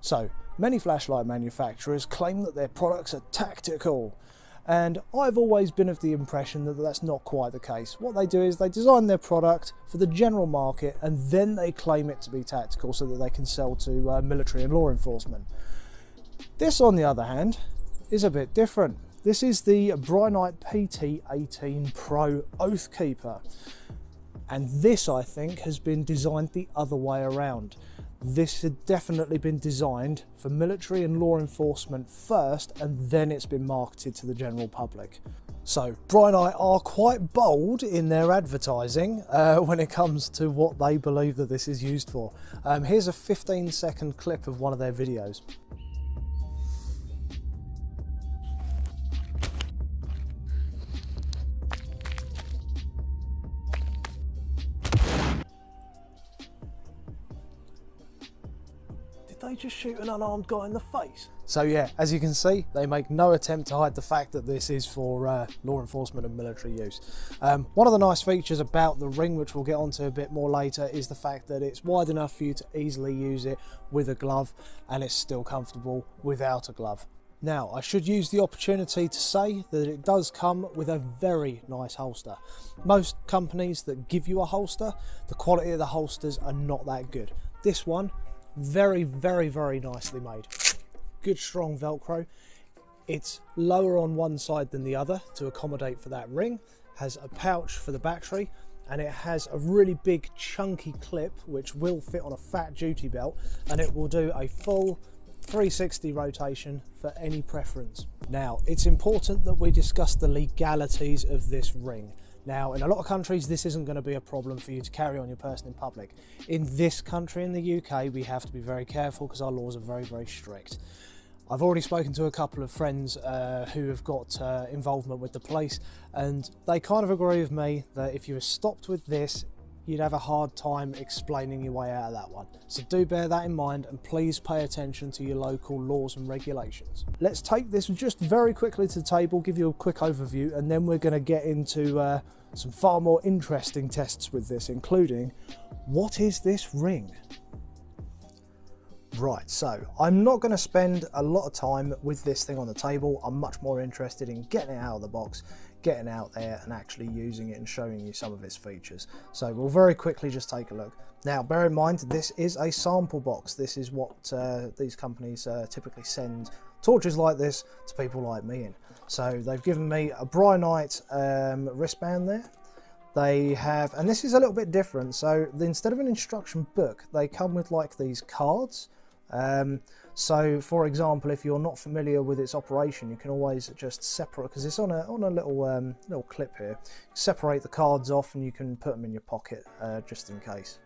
So, many flashlight manufacturers claim that their products are tactical, and I've always been of the impression that that's not quite the case. What they do is they design their product for the general market and then they claim it to be tactical so that they can sell to military and law enforcement. This, on the other hand, is a bit different. This is the Brinyte PT18 Pro Oathkeeper, and this, I think, has been designed the other way around. This had definitely been designed for military and law enforcement first, and then it's been marketed to the general public. So Brinyte are quite bold in their advertising when it comes to what they believe that this is used for. Here's a 15-second clip of one of their videos. They just shoot an unarmed guy in the face. So yeah, as you can see, they make no attempt to hide the fact that this is for law enforcement and military use. One of the nice features about the ring, which we'll get onto a bit more later, is the fact that it's wide enough for you to easily use it with a glove, and it's still comfortable without a glove. Now, I should use the opportunity to say that it does come with a very nice holster. Most companies that give you a holster, the quality of the holsters are not that good. This one, very nicely made. Good strong Velcro. It's lower on one side than the other to accommodate for that ring. Has a pouch for the battery, and it has a really big chunky clip which will fit on a fat duty belt, and it will do a full 360 rotation for any preference. Now, it's important that we discuss the legalities of this ring. Now, in a lot of countries, this isn't going to be a problem for you to carry on your person in public. In this country, in the UK, we have to be very careful because our laws are very strict. I've already spoken to a couple of friends who have got involvement with the police, and they kind of agree with me that if you were stopped with this, you'd have a hard time explaining your way out of that one. So do bear that in mind, and please pay attention to your local laws and regulations. Let's take this just very quickly to the table, give you a quick overview, and then we're going to get into some far more interesting tests with this, including what is this ring? Right, so I'm not going to spend a lot of time with this thing on the table. I'm much more interested in getting it out of the box, getting out there and actually using it and showing you some of its features. So we'll very quickly just take a look. Now, bear in mind, this is a sample box. This is what these companies typically send torches like this to people like me in. So they've given me a Brinyte wristband there. They have, and this is a little bit different. So instead of an instruction book, they come with like these cards. So for example, if you're not familiar with its operation, you can always just separate, because it's on a little little clip here, separate the cards off and you can put them in your pocket just in case.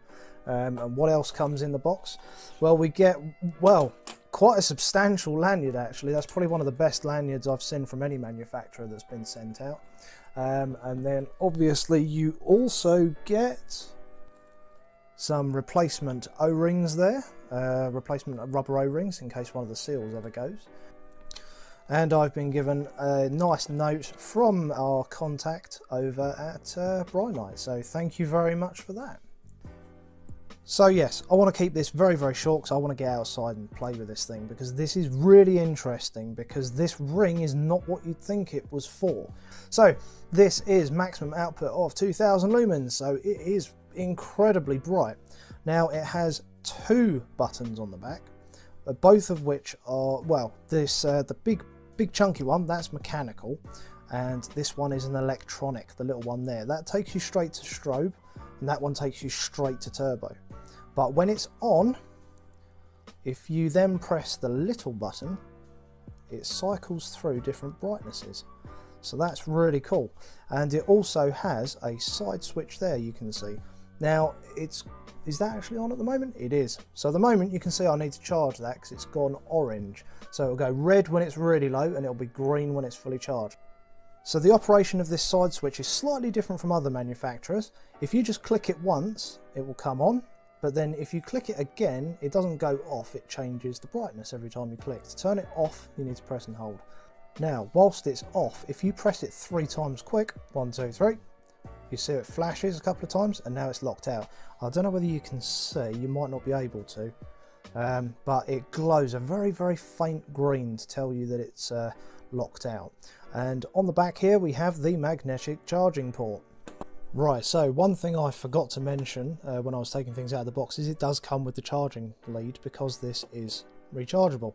And what else comes in the box? Well, we get, well, quite a substantial lanyard actually. That's probably one of the best lanyards I've seen from any manufacturer that's been sent out. And then obviously you also get some replacement O-rings there, replacement rubber O-rings in case one of the seals ever goes. And I've been given a nice note from our contact over at Brinyte, so thank you very much for that. So yes, I want to keep this very short because I want to get outside and play with this thing, because this is really interesting, because this ring is not what you'd think it was for. So this is maximum output of 2000 lumens, so it is incredibly bright. Now it has two buttons on the back, both of which are, well, this the big chunky one, that's mechanical, and this one is an electronic, the little one there. That takes you straight to strobe, and that one takes you straight to turbo. But when it's on, if you then press the little button, it cycles through different brightnesses. So that's really cool. And it also has a side switch there, you can see. Now, is that actually on at the moment? It is. So at the moment you can see I need to charge that because it's gone orange. So it'll go red when it's really low and it'll be green when it's fully charged. So the operation of this side switch is slightly different from other manufacturers. If you just click it once, it will come on. But then if you click it again, it doesn't go off, it changes the brightness every time you click. To turn it off, you need to press and hold. Now, whilst it's off, if you press it 3 times quick, 1, 2, 3, you see it flashes a couple of times and now it's locked out. I don't know whether you can see, you might not be able to, but it glows a very, very faint green to tell you that it's locked out. And on the back here we have the magnetic charging port. Right, so one thing I forgot to mention when I was taking things out of the box is it does come with the charging lead, because this is rechargeable.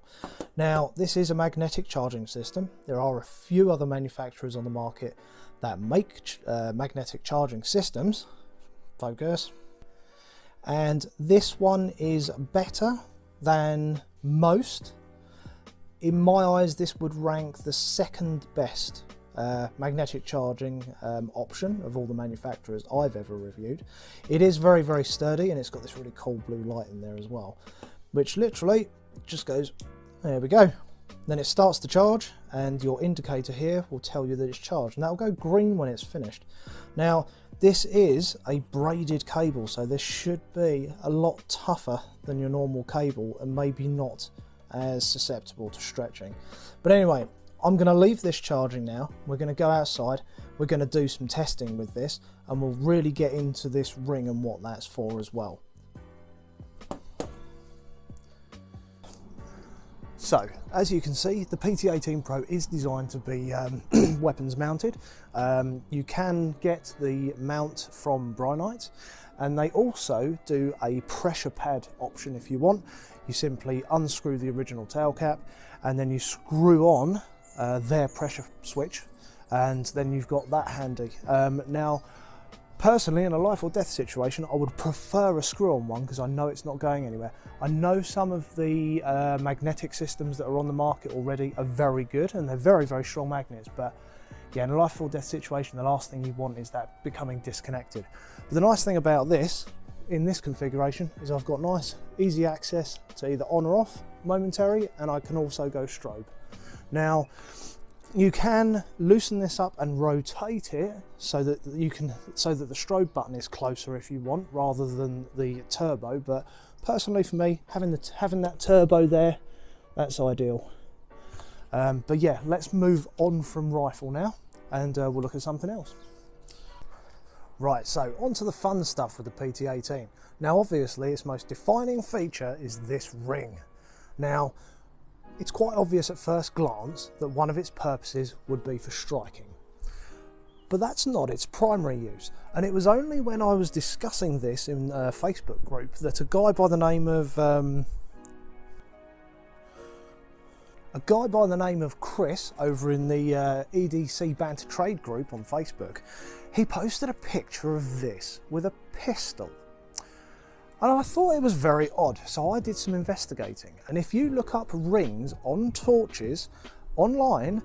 Now, this is a magnetic charging system. There are a few other manufacturers on the market that make magnetic charging systems. Focus. And this one is better than most. In my eyes, this would rank the second best magnetic charging option of all the manufacturers I've ever reviewed. It is very, very sturdy, and it's got this really cool blue light in there as well, which literally just goes, there we go. Then it starts to charge, and your indicator here will tell you that it's charged, and that'll go green when it's finished. Now, this is a braided cable, so this should be a lot tougher than your normal cable, and maybe not as susceptible to stretching. But anyway, I'm going to leave this charging now. We're going to go outside, we're going to do some testing with this, and we'll really get into this ring and what that's for as well. So, as you can see, the PT18 Pro is designed to be weapons mounted. You can get the mount from Brinyte, and they also do a pressure pad option if you want. You simply unscrew the original tail cap, and then you screw on their pressure switch, and then you've got that handy. Now, personally, in a life or death situation, I would prefer a screw-on one, because I know it's not going anywhere. I know some of the magnetic systems that are on the market already are very good, and they're very, very strong magnets, but yeah, in a life or death situation, the last thing you want is that becoming disconnected. But the nice thing about this, in this configuration, is I've got nice, easy access to either on or off, momentary, and I can also go strobe. Now, you can loosen this up and rotate it so that the strobe button is closer if you want, rather than the turbo. But personally, for me, having that turbo there, that's ideal. But yeah, let's move on from rifle now, and we'll look at something else. Right, so on to the fun stuff with the PT18. Now, obviously, its most defining feature is this ring. Now, it's quite obvious at first glance that one of its purposes would be for striking. But that's not its primary use. And it was only when I was discussing this in a Facebook group that a guy by the name of Chris over in the EDC Banter Trade group on Facebook, he posted a picture of this with a pistol. And I thought it was very odd, so I did some investigating. And if you look up rings on torches online,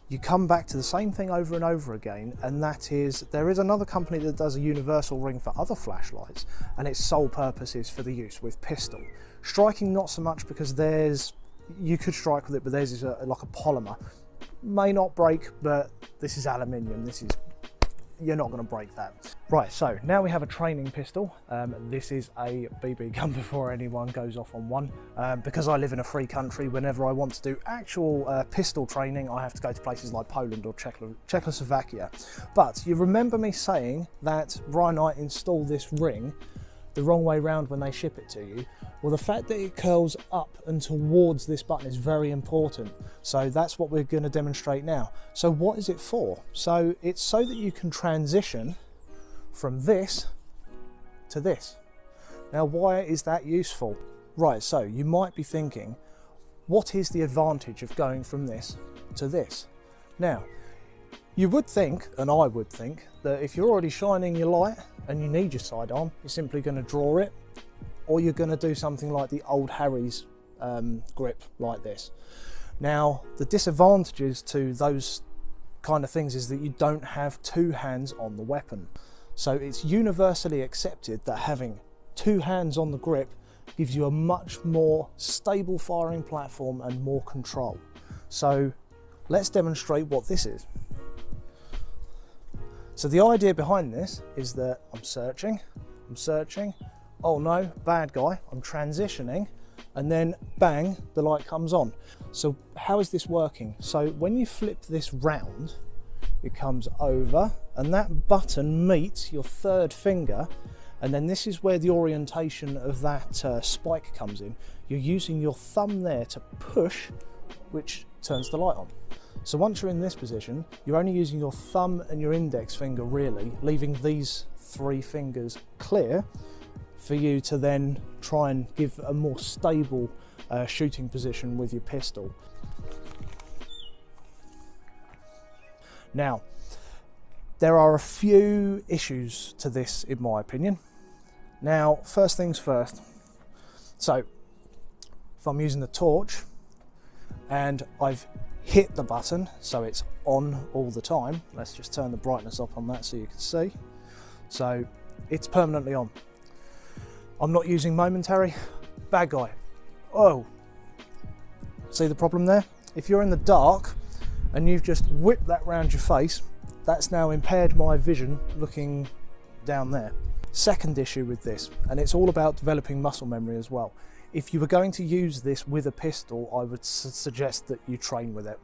you come back to the same thing over and over again, and that is, there is another company that does a universal ring for other flashlights, and its sole purpose is for the use with pistol. Striking, not so much, because you could strike with it, but theirs is like a polymer. May not break, but this is aluminium. You're not going to break that. Right, so now we have a training pistol. This is a BB gun before anyone goes off on one. Because I live in a free country, whenever I want to do actual pistol training, I have to go to places like Poland or Czechoslovakia. But you remember me saying that Brinyte installed this ring the wrong way round when they ship it to you. Well, the fact that it curls up and towards this button is very important. So that's what we're going to demonstrate now. So what is it for? So it's so that you can transition from this to this. Now, why is that useful? Right, so you might be thinking, what is the advantage of going from this to this? Now, you would think, and I would think, that if you're already shining your light and you need your sidearm, you're simply going to draw it, or you're going to do something like the old Harry's grip like this. Now, the disadvantages to those kind of things is that you don't have two hands on the weapon. So it's universally accepted that having two hands on the grip gives you a much more stable firing platform and more control. So let's demonstrate what this is. So the idea behind this is that I'm searching, oh no, bad guy, I'm transitioning, and then bang, the light comes on. So how is this working? So when you flip this round, it comes over, and that button meets your third finger, And then this is where the orientation of that spike comes in. You're using your thumb there to push, which turns the light on. So once you're in this position, you're only using your thumb and your index finger really, leaving these 3 fingers clear for you to then try and give a more stable shooting position with your pistol. Now, there are a few issues to this in my opinion. Now, first things first. So, if I'm using the torch and I've hit the button, so it's on all the time, let's just turn the brightness up on that so you can see. So, it's permanently on. I'm not using momentary. Bad guy. Oh, see the problem there? If you're in the dark and you've just whipped that round your face, that's now impaired my vision looking down there. Second issue with this, and it's all about developing muscle memory as well. If you were going to use this with a pistol, I would suggest that you train with it.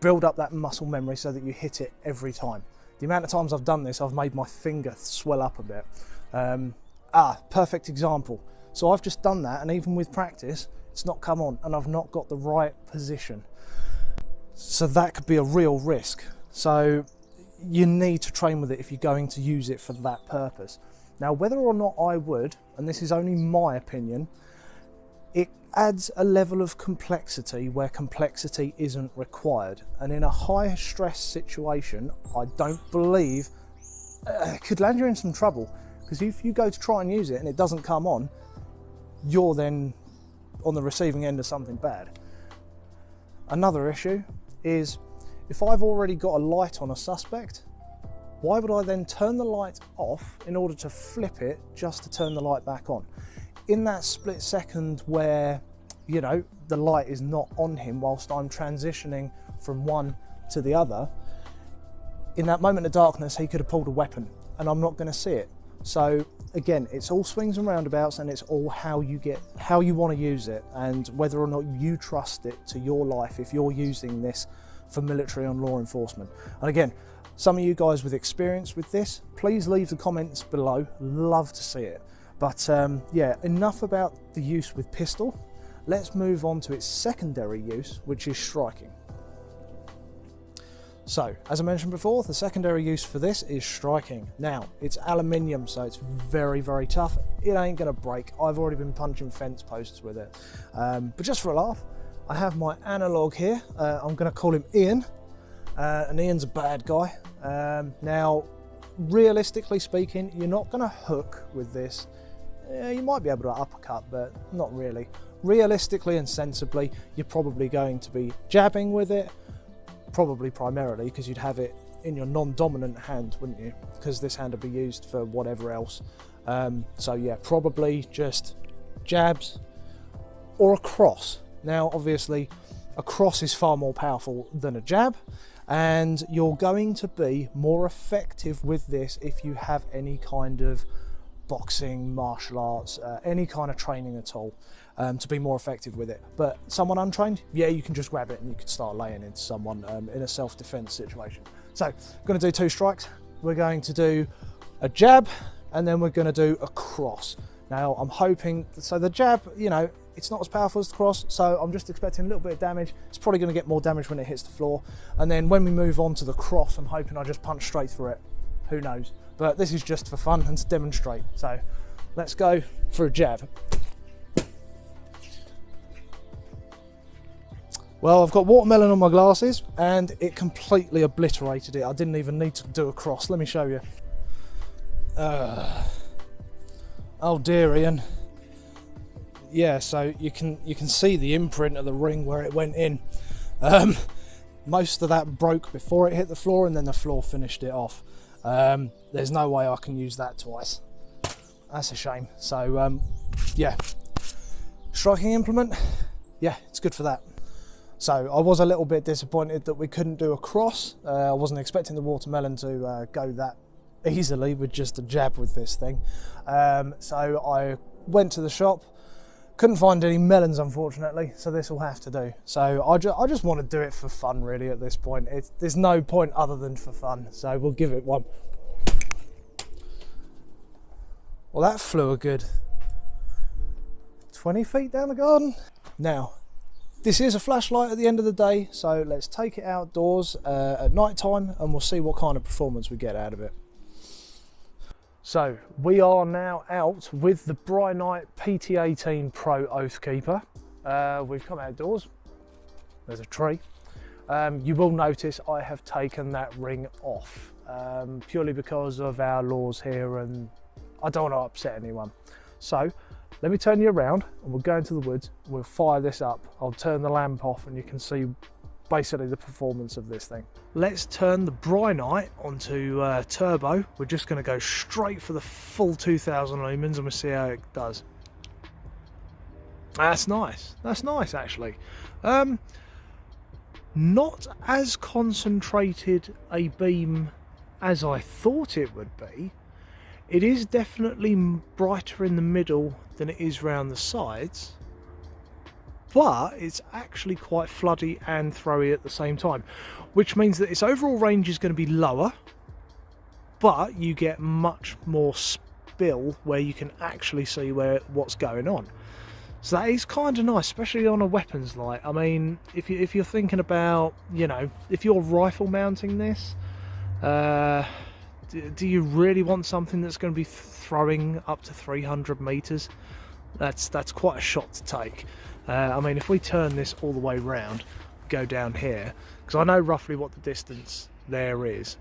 Build up that muscle memory so that you hit it every time. The amount of times I've done this, I've made my finger swell up a bit. Perfect example. So I've just done that, and even with practice, it's not come on, and I've not got the right position. So that could be a real risk. So you need to train with it if you're going to use it for that purpose. Now, whether or not I would, and this is only my opinion, it adds a level of complexity where complexity isn't required. And in a high stress situation, I don't believe it could land you in some trouble. Because if you go to try and use it and it doesn't come on, you're then on the receiving end of something bad. Another issue is if I've already got a light on a suspect, why would I then turn the light off in order to flip it just to turn the light back on? In that split second where, you know, the light is not on him whilst I'm transitioning from one to the other, in that moment of darkness, he could have pulled a weapon and I'm not going to see it. So again, it's all swings and roundabouts, and it's all how you want to use it and whether or not you trust it to your life if you're using this for military and law enforcement. And again, some of you guys with experience with this, please leave the comments below. Love to see it. But yeah, enough about the use with pistol. Let's move on to its secondary use, which is striking. So, as I mentioned before, the secondary use for this is striking. Now, it's aluminium, so it's very, very tough. It ain't gonna break. I've already been punching fence posts with it. But just for a laugh, I have my analog here. I'm gonna call him Ian, and Ian's a bad guy. Now, realistically speaking, you're not gonna hook with this. You might be able to uppercut, but not really. Realistically and sensibly, you're probably going to be jabbing with it, probably primarily because you'd have it in your non-dominant hand, wouldn't you? Because this hand would be used for whatever else. So yeah, probably just jabs or a cross. Now, obviously, a cross is far more powerful than a jab, and you're going to be more effective with this if you have any kind of boxing, martial arts, any kind of training at all, to be more effective with it. But someone untrained, yeah, you can just grab it and you can start laying into someone in a self-defense situation. So, I'm going to do 2 strikes. We're going to do a jab, and then we're going to do a cross. Now, I'm hoping, so the jab, you know, it's not as powerful as the cross, so I'm just expecting a little bit of damage. It's probably going to get more damage when it hits the floor. And then when we move on to the cross, I'm hoping I just punch straight through it. Who knows? But this is just for fun and to demonstrate. So let's go for a jab. Well, I've got watermelon on my glasses and it completely obliterated it. I didn't even need to do a cross. Let me show you. Oh dear, Ian. Yeah, so you can see the imprint of the ring where it went in. Most of that broke before it hit the floor, and then the floor finished it off. There's no way I can use that twice. That's a shame. So yeah, striking implement, yeah, it's good for that. So I was a little bit disappointed that we couldn't do a cross. I wasn't expecting the watermelon to go that easily with just a jab with this thing. So I went to the shop, couldn't find any melons unfortunately, so this will have to do. So I just want to do it for fun really at this point. There's no point other than for fun, so we'll give it one. Well, that flew a good 20 feet down the garden. Now, this is a flashlight at the end of the day, so let's take it outdoors at night time and we'll see what kind of performance we get out of it. So we are now out with the Brinyte PT18 Pro Oathkeeper. We've come outdoors. There's a tree. You will notice I have taken that ring off purely because of our laws here, and I don't want to upset anyone. So let me turn you around and we'll go into the woods. We'll fire this up. I'll turn the lamp off and you can see basically the performance of this thing. Let's turn the Brinyte onto turbo. We're just going to go straight for the full 2000 lumens and we'll see how it does. That's nice. That's nice actually. Not as concentrated a beam as I thought it would be. It is definitely brighter in the middle than it is round the sides, but it's actually quite floody and throwy at the same time, which means that its overall range is going to be lower, but you get much more spill where you can actually see what's going on. So that is kind of nice, especially on a weapons light. I mean, if you're thinking about, you know, if you're rifle mounting this, do you really want something that's going to be throwing up to 300 meters? That's quite a shot to take. I mean, if we turn this all the way round, go down here, because I know roughly what the distance there is.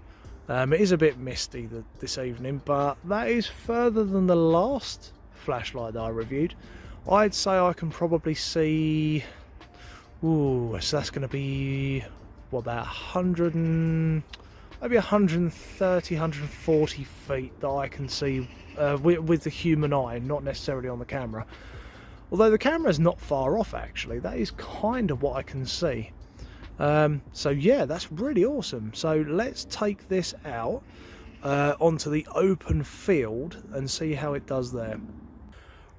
It is a bit misty this evening, but that is further than the last flashlight that I reviewed. I'd say I can probably see, ooh, so that's going to be, what, about 100 and, maybe 130, 140 feet that I can see with the human eye, not necessarily on the camera. Although the camera's not far off actually, that is kind of what I can see. So yeah, that's really awesome. So let's take this out onto the open field and see how it does there.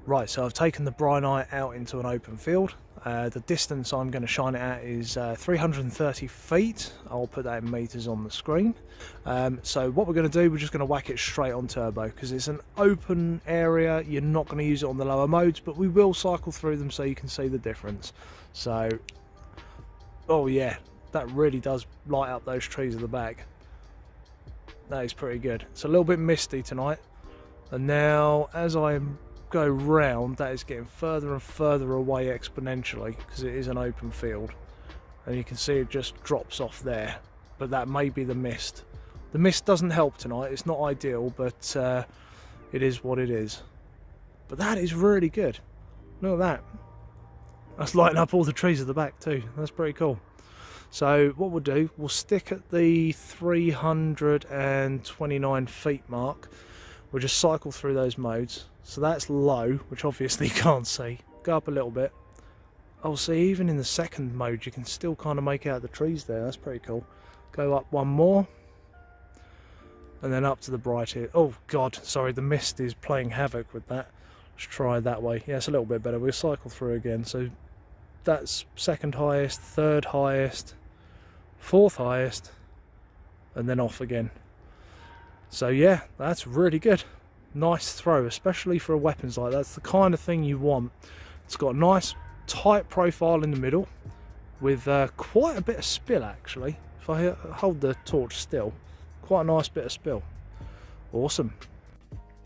Right, so I've taken the Brinyte out into an open field. The distance I'm going to shine it at is 330 feet. I'll put that in meters on the screen. So what we're going to do, we're just going to whack it straight on turbo because it's an open area. You're not going to use it on the lower modes, but we will cycle through them so you can see the difference. So, oh yeah, that really does light up those trees at the back. That is pretty good. It's a little bit misty tonight, and now as I go round, that is getting further and further away exponentially because it is an open field, and you can see it just drops off there, but that may be the mist. The mist doesn't help tonight. It's not ideal, but it is what it is. But that is really good. Look at that. That's lighting up all the trees at the back too. That's pretty cool. So what we'll do, we'll stick at the 329 feet mark. We'll just cycle through those modes. So that's low, which obviously you can't see. Go up a little bit. Oh, see, even in the second mode, you can still kind of make out the trees there. That's pretty cool. Go up one more. And then up to the bright here. Oh, God, sorry, the mist is playing havoc with that. Let's try that way. Yeah, it's a little bit better. We'll cycle through again. So that's second highest, third highest, fourth highest, and then off again. So yeah, that's really good. Nice throw, especially for a weapons light. That's the kind of thing you want. It's got a nice tight profile in the middle with quite a bit of spill actually. If I hold the torch still, quite a nice bit of spill. Awesome.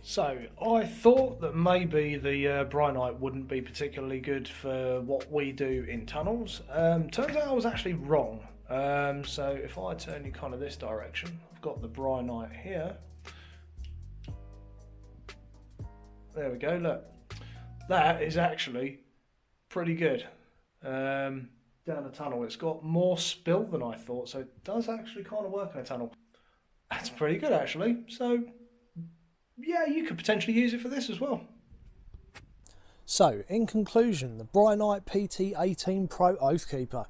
So I thought that maybe the Brinyte wouldn't be particularly good for what we do in tunnels. Turns out I was actually wrong. So if I turn you kind of this direction, I've got the Brinyte here. There we go, look. That is actually pretty good. Down the tunnel, it's got more spill than I thought, so it does actually kind of work in a tunnel. That's pretty good actually. So yeah, you could potentially use it for this as well. So in conclusion, the Brinyte PT18 Pro Oathkeeper.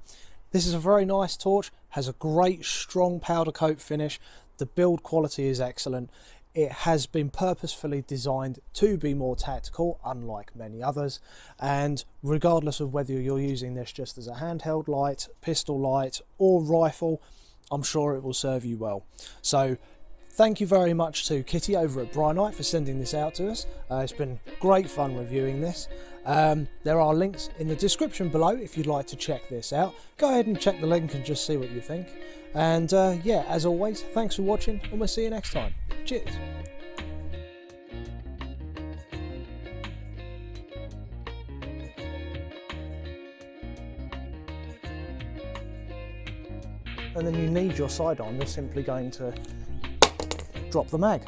This is a very nice torch, has a great strong powder coat finish. The build quality is excellent. It has been purposefully designed to be more tactical, unlike many others, and regardless of whether you're using this just as a handheld light, pistol light or rifle, I'm sure it will serve you well. So Thank you very much to Kitty over at Brinyte for sending this out to us. It's been great fun reviewing this. There are links in the description below if you'd like to check this out. Go ahead and check the link and just see what you think. And yeah, as always, thanks for watching, and we'll see you next time. Cheers. And then you need your sidearm, you're simply going to drop the mag.